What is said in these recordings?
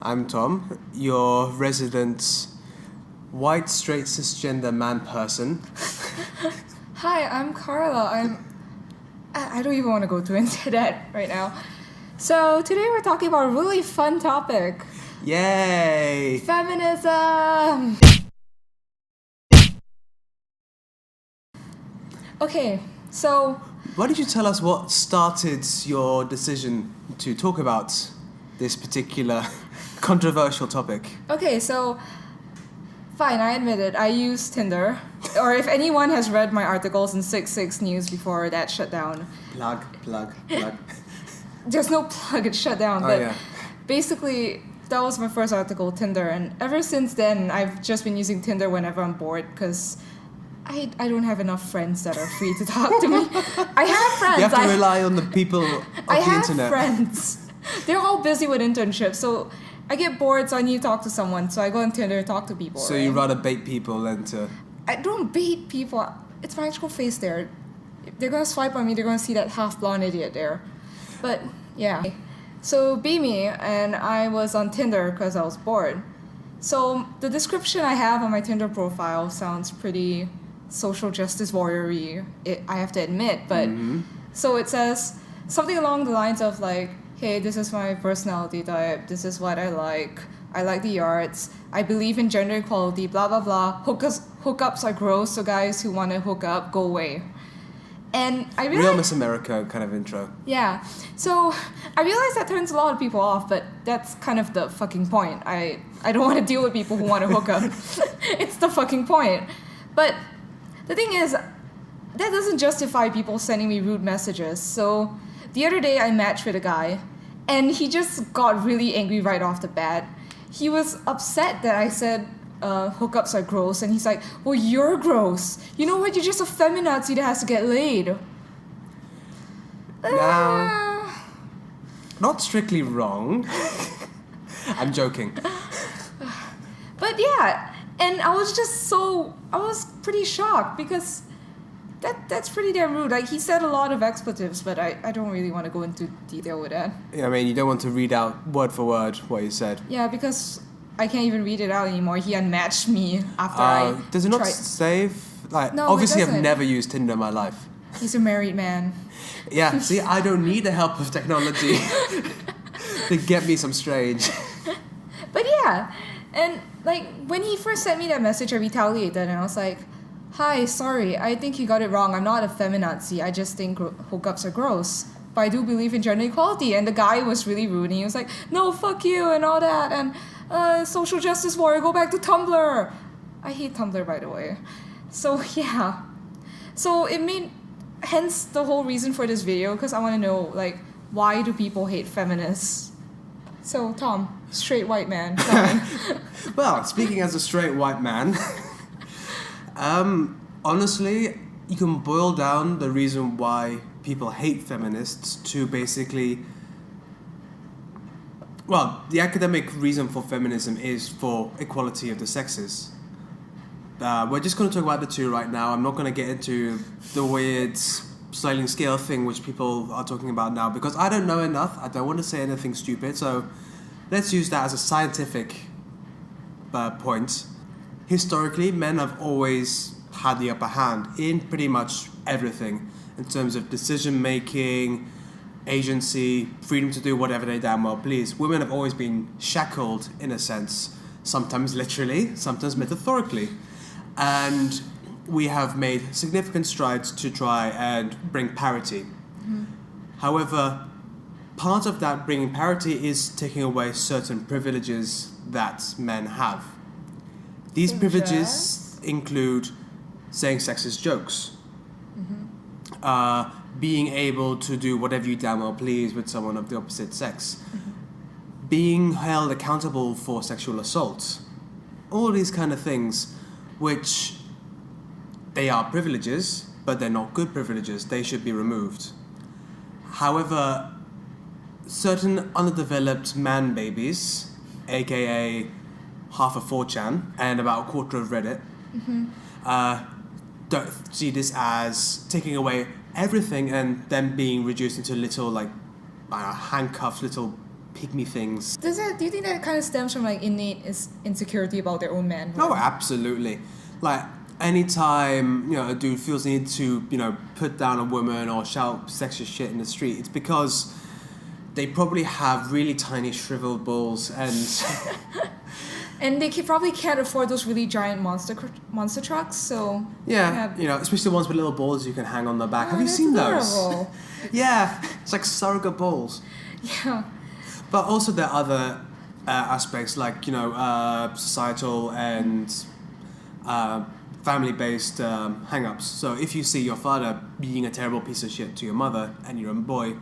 I'm Tom, your resident white, straight, cisgender man person. Hi, I'm Carla. I don't even want to go too into that right now. So today we're talking about a really fun topic. Yay! Feminism! Okay, so... Why don't you tell us what started your decision to talk about this particular controversial topic? Okay, so... Fine, I admit it. I use Tinder. Or if anyone has read my articles in 66 News before that shut down. Plug. There's no plug, it shut down. Oh, But yeah. basically, that was my first article, Tinder. And ever since then, I've just been using Tinder whenever I'm bored because I don't have enough friends that are free to talk to me. I have friends. You have to rely on the people of the internet. I have friends. They're all busy with internships, so I get bored, so I need to talk to someone. So I go on Tinder and talk to people. So you rather bait people than to... I don't bait people. It's my actual face there. If they're gonna swipe on me, they're gonna see that half blonde idiot there. But yeah. So be me, and I was on Tinder because I was bored. So the description I have on my Tinder profile sounds pretty social justice warrior-y, I have to admit. But so it says something along the lines of like, hey, this is my personality type, this is what I like the arts, I believe in gender equality, blah blah blah, hookups are gross, so guys who want to hook up, go away. And I realized... Real Miss America kind of intro. Yeah, so I realize that turns a lot of people off, but that's kind of the fucking point. I don't want to deal with people who want to hook up. It's the fucking point. But the thing is, that doesn't justify people sending me rude messages. So the other day I matched with a guy, and he just got really angry right off the bat. He was upset that I said hookups are gross, and he's like, well, you're gross. You know what? You're just a feminazi that has to get laid. Now, not strictly wrong. I'm joking. But yeah, and I was pretty shocked because that's pretty damn rude. Like, he said a lot of expletives, but I don't really want to go into detail with that. I mean, you don't want to read out word for word what he said. Yeah, because I can't even read it out anymore. He unmatched me after Does it not save? Like, No, obviously it I've doesn't. never used Tinder in my life. He's a married man. Yeah, see, I don't need the help of technology to get me some strange. But yeah, and like when he first sent me that message, I retaliated and I was like, hi, sorry, I think you got it wrong. I'm not a feminazi. I just think hookups are gross. But I do believe in gender equality. And the guy was really rude. And he was like, no, fuck you and all that. And social justice warrior, go back to Tumblr. I hate Tumblr, by the way. So yeah. So it made... Hence the whole reason for this video. Because I want to know, like, why do people hate feminists? So, Tom, straight white man, tell me. Well, speaking as a straight white man... honestly, you can boil down the reason why people hate feminists to basically... Well, the academic reason for feminism is for equality of the sexes. We're just going to talk about the two right now. I'm not going to get into the weird sliding scale thing which people are talking about now because I don't know enough. I don't want to say anything stupid, so let's use that as a scientific point. Historically, men have always had the upper hand in pretty much everything in terms of decision-making, agency, freedom to do whatever they damn well please. Women have always been shackled, in a sense, sometimes literally, sometimes metaphorically. And we have made significant strides to try and bring parity. However, part of that bringing parity is taking away certain privileges that men have. These privileges include saying sexist jokes, being able to do whatever you damn well please with someone of the opposite sex, being held accountable for sexual assault, all these kind of things, which they are privileges, but they're not good privileges. They should be removed. However, certain underdeveloped man babies, aka half of 4chan and about a quarter of Reddit, don't see this as taking away everything and them being reduced into little, like, handcuffed little pygmy things. Do you think that kind of stems from like innate insecurity about their own man? Oh, absolutely. Like, anytime, a dude feels the need to, put down a woman or shout sexist shit in the street, it's because they probably have really tiny shriveled balls and... And they probably can't afford those really giant monster trucks, so... Yeah, especially the ones with little balls you can hang on the back. Have you seen adorable. those? Yeah, it's like surrogate balls. Yeah. But also there are other aspects like, societal and family-based hang-ups. So if you see your father being a terrible piece of shit to your mother and you're a boy,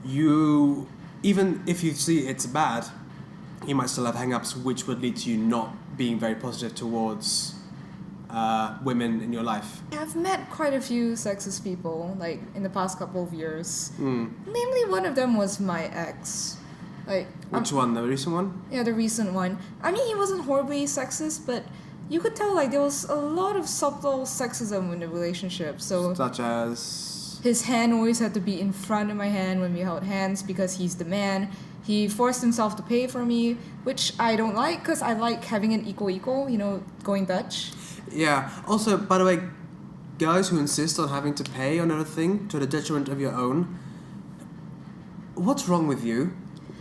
even if you see it's bad, you might still have hang-ups which would lead to you not being very positive towards women in your life. I've met quite a few sexist people, like, in the past couple of years. Namely, one of them was my ex. Like, which one? The recent one? Yeah, the recent one. I mean, he wasn't horribly sexist, but you could tell, like, there was a lot of subtle sexism in the relationship. So, such as... his hand always had to be in front of my hand when we held hands because he's the man. He forced himself to pay for me, which I don't like because I like having an equal, going Dutch. Yeah. Also, by the way, guys who insist on having to pay on everything to the detriment of your own, what's wrong with you?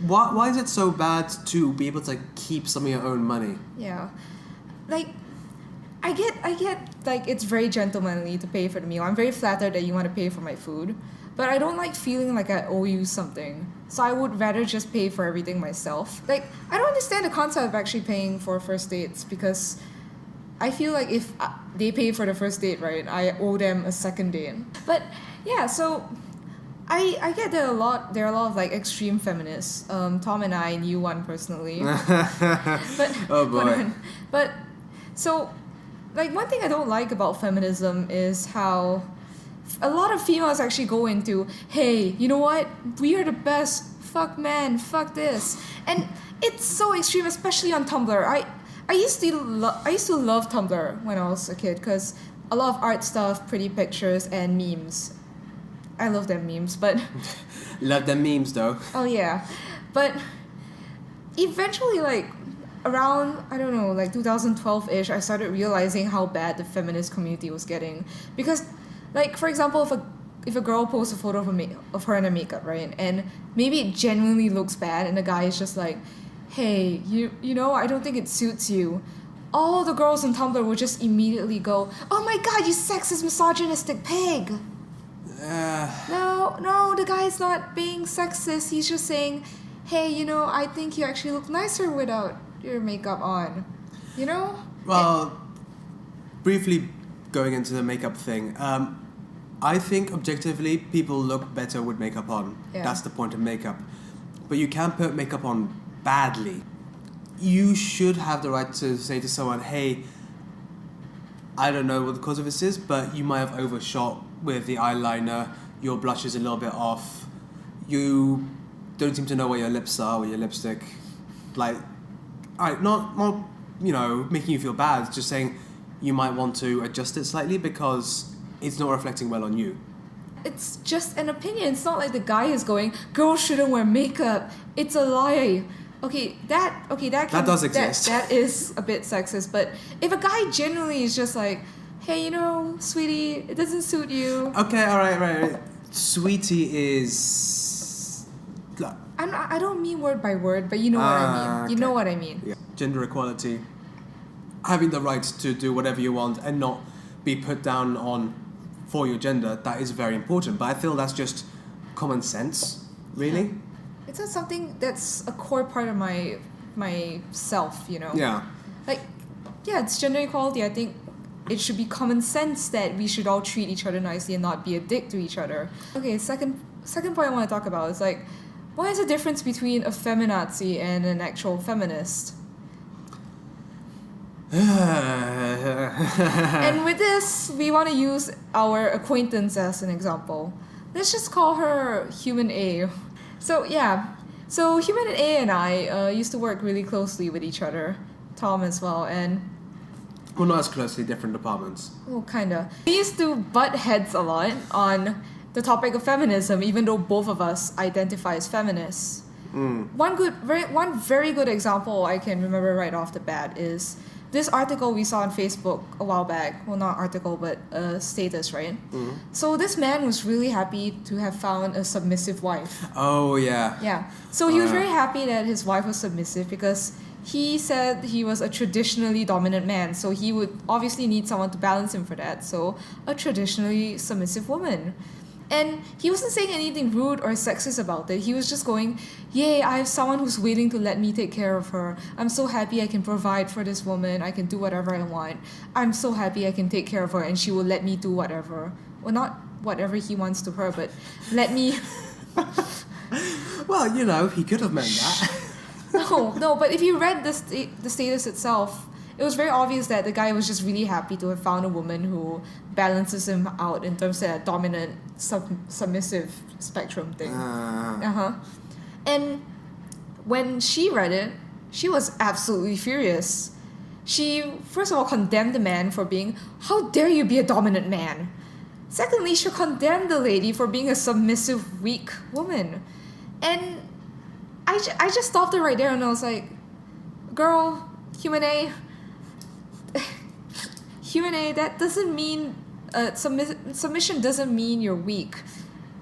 Why is it so bad to be able to keep some of your own money? Yeah. Like, I get, like, it's very gentlemanly to pay for the meal. I'm very flattered that you want to pay for my food. But I don't like feeling like I owe you something. So I would rather just pay for everything myself. Like, I don't understand the concept of actually paying for first dates because I feel like if they pay for the first date, right, I owe them a second date. But, yeah, so... I get there are a lot of like extreme feminists. Tom and I knew one personally. But oh boy. But so like one thing I don't like about feminism is how a lot of females actually go into, hey, you know what? We are the best. Fuck men, fuck this. And it's so extreme, especially on Tumblr. I used to love Tumblr when I was a kid because a lot of art stuff, pretty pictures and memes. I love them memes, but... Love them memes, though. Oh, yeah. But eventually, like, around, I don't know, like 2012-ish, I started realizing how bad the feminist community was getting. Because, like, for example, if a girl posts a photo of her in her makeup, right? And maybe it genuinely looks bad, and the guy is just like, hey, you know, I don't think it suits you. All the girls on Tumblr would just immediately go, oh my god, you sexist, misogynistic pig! No, the guy's not being sexist. He's just saying, hey, you know, I think you actually look nicer without your makeup on. You know? Well, briefly going into the makeup thing, I think objectively people look better with makeup on. Yeah. That's the point of makeup. But you can't put makeup on badly. You should have the right to say to someone, hey, I don't know what the cause of this is, but you might have overshot with the eyeliner, your blush is a little bit off, you don't seem to know where your lips are with your lipstick. Like, not making you feel bad, just saying you might want to adjust it slightly because it's not reflecting well on you. It's just an opinion. It's not like the guy is going, girls shouldn't wear makeup. It's a lie. That does exist. That is a bit sexist, but if a guy genuinely is just like, hey, you know, sweetie, it doesn't suit you. Okay, all right. Sweetie is... I don't mean word by word, but you know what I mean. Okay. You know what I mean. Yeah. Gender equality. Having the right to do whatever you want and not be put down on for your gender, that is very important. But I feel that's just common sense, really. Yeah. It's not something that's a core part of my self, you know? Yeah. Like, yeah, it's gender equality. I think it should be common sense that we should all treat each other nicely and not be a dick to each other. Okay, second point I want to talk about is like, what is the difference between a feminazi and an actual feminist? And with this, we want to use our acquaintance as an example. Let's just call her Human A. So Human A and I used to work really closely with each other, Tom as well, and... Well, not as closely, different departments. Oh, kinda. We used to butt heads a lot on the topic of feminism, even though both of us identify as feminists. One very good example I can remember right off the bat is this article we saw on Facebook a while back. Well, not article, but a status, right? So this man was really happy to have found a submissive wife. Oh, yeah. Yeah. So he was very happy that his wife was submissive because he said he was a traditionally dominant man. So he would obviously need someone to balance him for that. So a traditionally submissive woman. And he wasn't saying anything rude or sexist about it. He was just going, yay, I have someone who's willing to let me take care of her. I'm so happy I can provide for this woman. I can do whatever I want. I'm so happy I can take care of her and she will let me do whatever. Well, not whatever he wants to her, but let me... Well, you know, he could have meant that. No, but if you read the status itself, it was very obvious that the guy was just really happy to have found a woman who balances him out in terms of that dominant, submissive spectrum thing. And when she read it, she was absolutely furious. She, first of all, condemned the man for being, how dare you be a dominant man? Secondly, she condemned the lady for being a submissive, weak woman. And I just stopped her right there and I was like, girl, human A, that doesn't mean submission doesn't mean you're weak.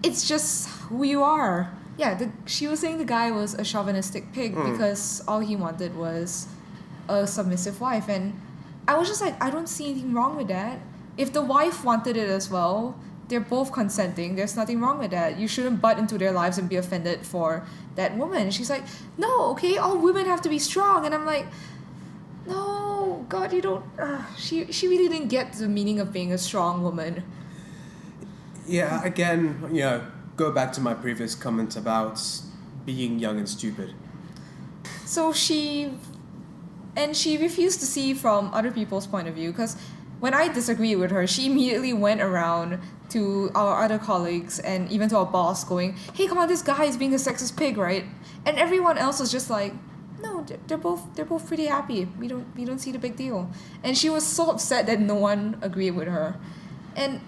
It's just who you are. Yeah, she was saying the guy was a chauvinistic pig because all he wanted was a submissive wife. And I was just like, I don't see anything wrong with that. If the wife wanted it as well, they're both consenting. There's nothing wrong with that. You shouldn't butt into their lives and be offended for that woman. She's like, no, okay, all women have to be strong. And I'm like, no, God, you don't... She really didn't get the meaning of being a strong woman. Yeah, again, you know, go back to my previous comment about being young and stupid. So she refused to see from other people's point of view, because when I disagreed with her, she immediately went around to our other colleagues and even to our boss going, hey, come on, this guy is being a sexist pig, right? And everyone else was just like, no, they're both pretty happy. We don't see the big deal. And she was so upset that no one agreed with her. And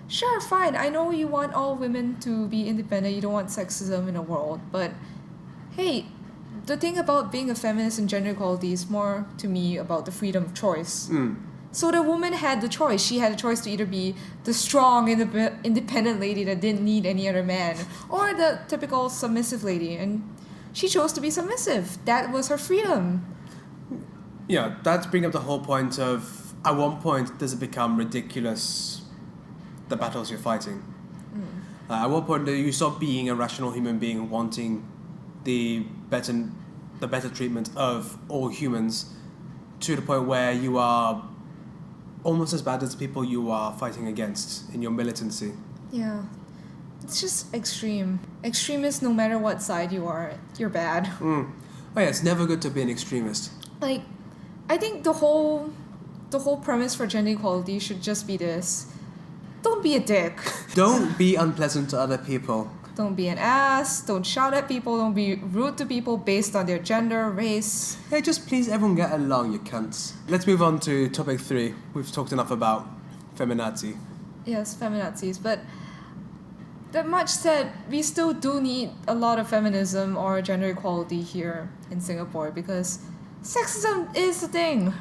sure, fine, I know you want all women to be independent, you don't want sexism in the world, but hey, the thing about being a feminist and gender equality is more, to me, about the freedom of choice. So the woman had the choice. She had a choice to either be the strong, independent lady that didn't need any other man, or the typical submissive lady, and she chose to be submissive. That was her freedom. Yeah, that's bringing up the whole point of, at one point, does it become ridiculous, the battles you're fighting? At one point, you stop being a rational human being wanting the better treatment of all humans, to the point where you are almost as bad as the people you are fighting against in your militancy. Yeah. It's just extreme. Extremist, no matter what side you are, you're bad. Oh yeah, it's never good to be an extremist. Like, I think the whole premise for gender equality should just be this. Don't be a dick. Don't be unpleasant to other people. Don't be an ass. Don't shout at people. Don't be rude to people based on their gender, race. Hey, just please everyone get along, you cunts. Let's move on to topic 3. We've talked enough about feminazi. Yes, feminazis. But that much said, we still do need a lot of feminism or gender equality here in Singapore because sexism is the thing.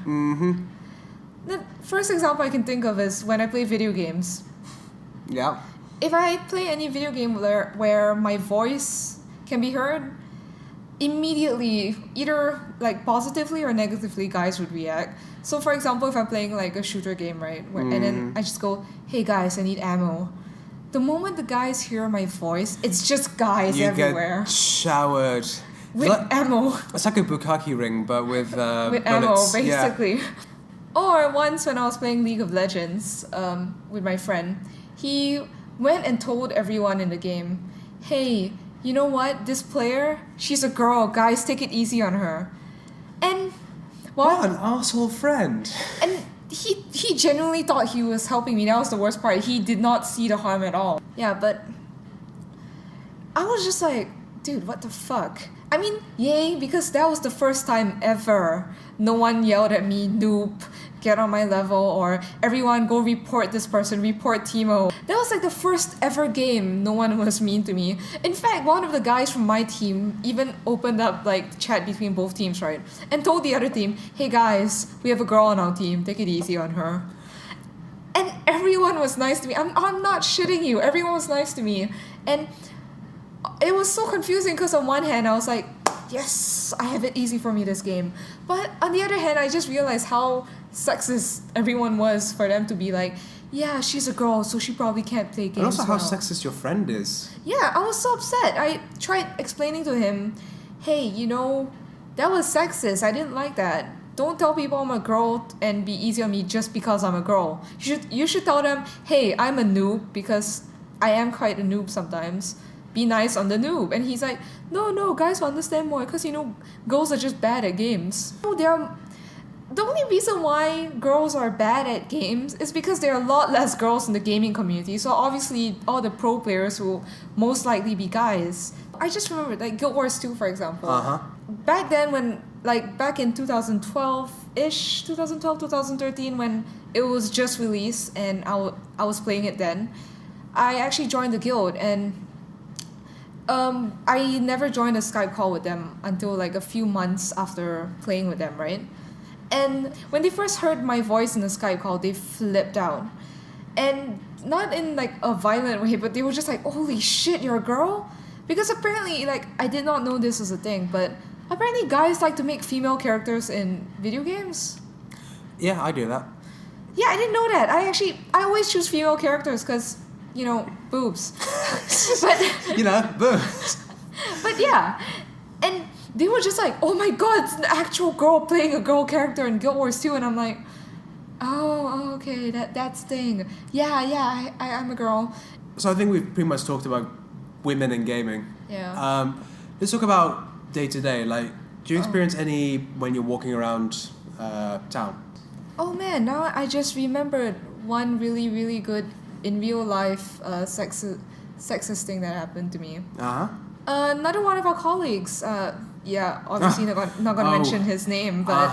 The first example I can think of is when I play video games. Yeah. If I play any video game where my voice can be heard, immediately, either like positively or negatively, guys would react. So for example, if I'm playing like a shooter game, right, and then I just go, hey guys, I need ammo. The moment the guys hear my voice, it's just guys everywhere. Get showered. With ammo. It's like a bukkake ring, but with with bullets. ammo, basically. Yeah. Or once when I was playing League of Legends with my friend, he went and told everyone in the game, hey, you know what, this player, she's a girl, guys, take it easy on her. And what an asshole friend. And he genuinely thought he was helping me. That was the worst part. He did not see the harm at all. Yeah, but I was just like, dude, what the fuck? I mean, yay, because that was the first time ever no one yelled at me noob, get on my level, or everyone go report this person, report Timo. That was like the first ever game no one was mean to me. In fact, one of the guys from my team even opened up like chat between both teams, right? And told the other team, hey guys, we have a girl on our team, take it easy on her. And everyone was nice to me. I'm not shitting you. Everyone was nice to me. And it was so confusing because on one hand I was like, yes, I have it easy for me this game. But on the other hand, I just realized how sexist everyone was for them to be like, yeah, she's a girl, so she probably can't play games. And also how well. sexist your friend is. Yeah, I was so upset. I tried explaining to him, hey, that was sexist. I didn't like that. Don't tell people I'm a girl and be easy on me just because I'm a girl. You should tell them, hey, I'm a noob, because I am quite a noob sometimes. Be nice on the noob. And he's like, no, guys will understand more because, girls are just bad at games. The only reason why girls are bad at games is because there are a lot less girls in the gaming community. So obviously, all the pro players will most likely be guys. I just remember, like, Guild Wars 2, for example. Back then when, back in 2012-ish, 2012, 2013, when it was just released and I was playing it then, I actually joined the guild, and I never joined a Skype call with them until a few months after playing with them, right? And when they first heard my voice in the Skype call, they flipped out. And not in a violent way, but they were just like, holy shit, you're a girl? Because apparently, I did not know this was a thing, but apparently guys like to make female characters in video games. Yeah, I do that. Yeah, I didn't know that. I always choose female characters because, boobs. But boobs. But yeah, and they were just like, oh my god, it's an actual girl playing a girl character in Guild Wars 2, and I'm like, oh okay, that's the thing. Yeah, I'm a girl. So I think we've pretty much talked about women in gaming. Yeah. Let's talk about day to day. Do you experience any when you're walking around town? Oh man, now I just remembered one really, really good in real life sexist thing that happened to me. Another one of our colleagues, obviously not gonna mention his name, but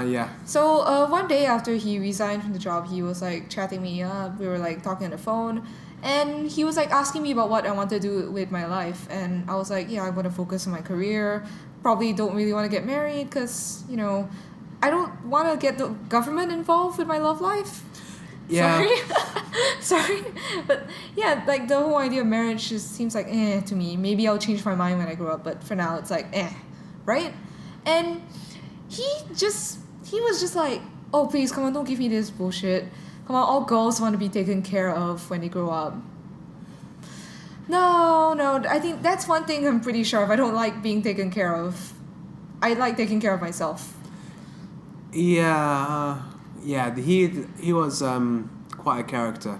yeah. So one day after he resigned from the job, he was chatting me up. We were talking on the phone, and he was asking me about what I want to do with my life, and I was like, yeah, I want to focus on my career. Probably don't really want to get married because I don't want to get the government involved with my love life. Yeah. Sorry. But yeah, the whole idea of marriage just seems to me. Maybe I'll change my mind when I grow up, but for now it's right? And he was just like, oh please, come on, don't give me this bullshit. Come on, all girls want to be taken care of when they grow up. No, I think that's one thing I'm pretty sure of. I don't like being taken care of. I like taking care of myself. Yeah, he was quite a character.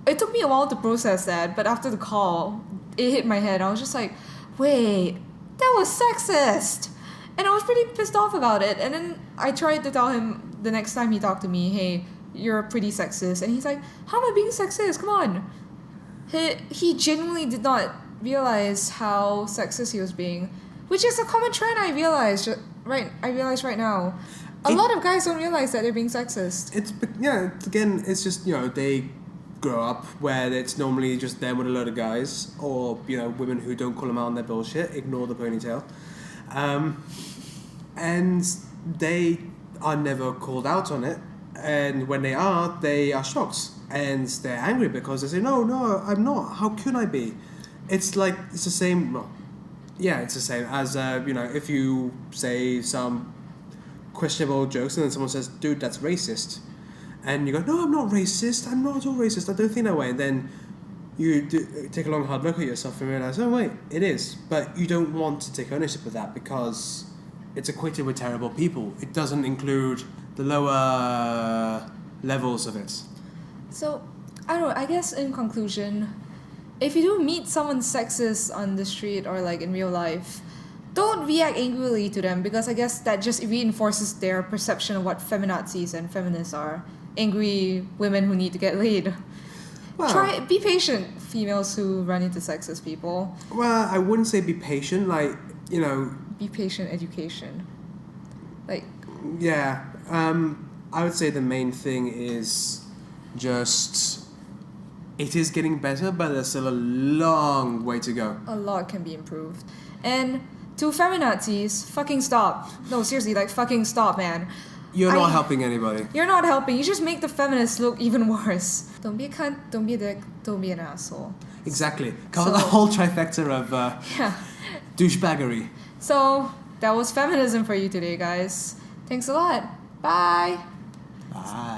It took me a while to process that, but after the call, it hit my head. I was just like, wait, that was sexist! And I was pretty pissed off about it. And then I tried to tell him the next time he talked to me, hey, you're pretty sexist. And he's like, how am I being sexist? Come on. He genuinely did not realize how sexist he was being, which is a common trend I realize right now. A lot of guys don't realize that they're being sexist. It's just, they grow up where it's normally just them with a load of guys, or, women who don't call them out on their bullshit, ignore the ponytail. And they are never called out on it. And when they are shocked. And they're angry because they say, no, I'm not. How could I be? It's the same, it's the same as, if you say some questionable jokes and then someone says, dude, that's racist. And you go, no, I'm not racist. I'm not at all racist. I don't think that way. And then you take a long, hard look at yourself and realize, oh, wait, it is. But you don't want to take ownership of that because it's equated with terrible people. It doesn't include the lower levels of it. So, I don't know, I guess in conclusion, if you do meet someone sexist on the street or in real life, don't react angrily to them, because I guess that just reinforces their perception of what feminazis and feminists are. Angry women who need to get laid. Well, be patient, females who run into sexist people. Well, I wouldn't say be patient, Be patient education. Yeah. I would say the main thing is just it is getting better, but there's still a long way to go. A lot can be improved. And to feminazis, fucking stop. No, seriously, like fucking stop, man. You're not helping anybody. You're not helping. You just make the feminists look even worse. Don't be a cunt, don't be a dick, don't be an asshole. Exactly. Cover the whole trifecta of Yeah. douchebaggery. So, that was feminism for you today, guys. Thanks a lot. Bye. Bye.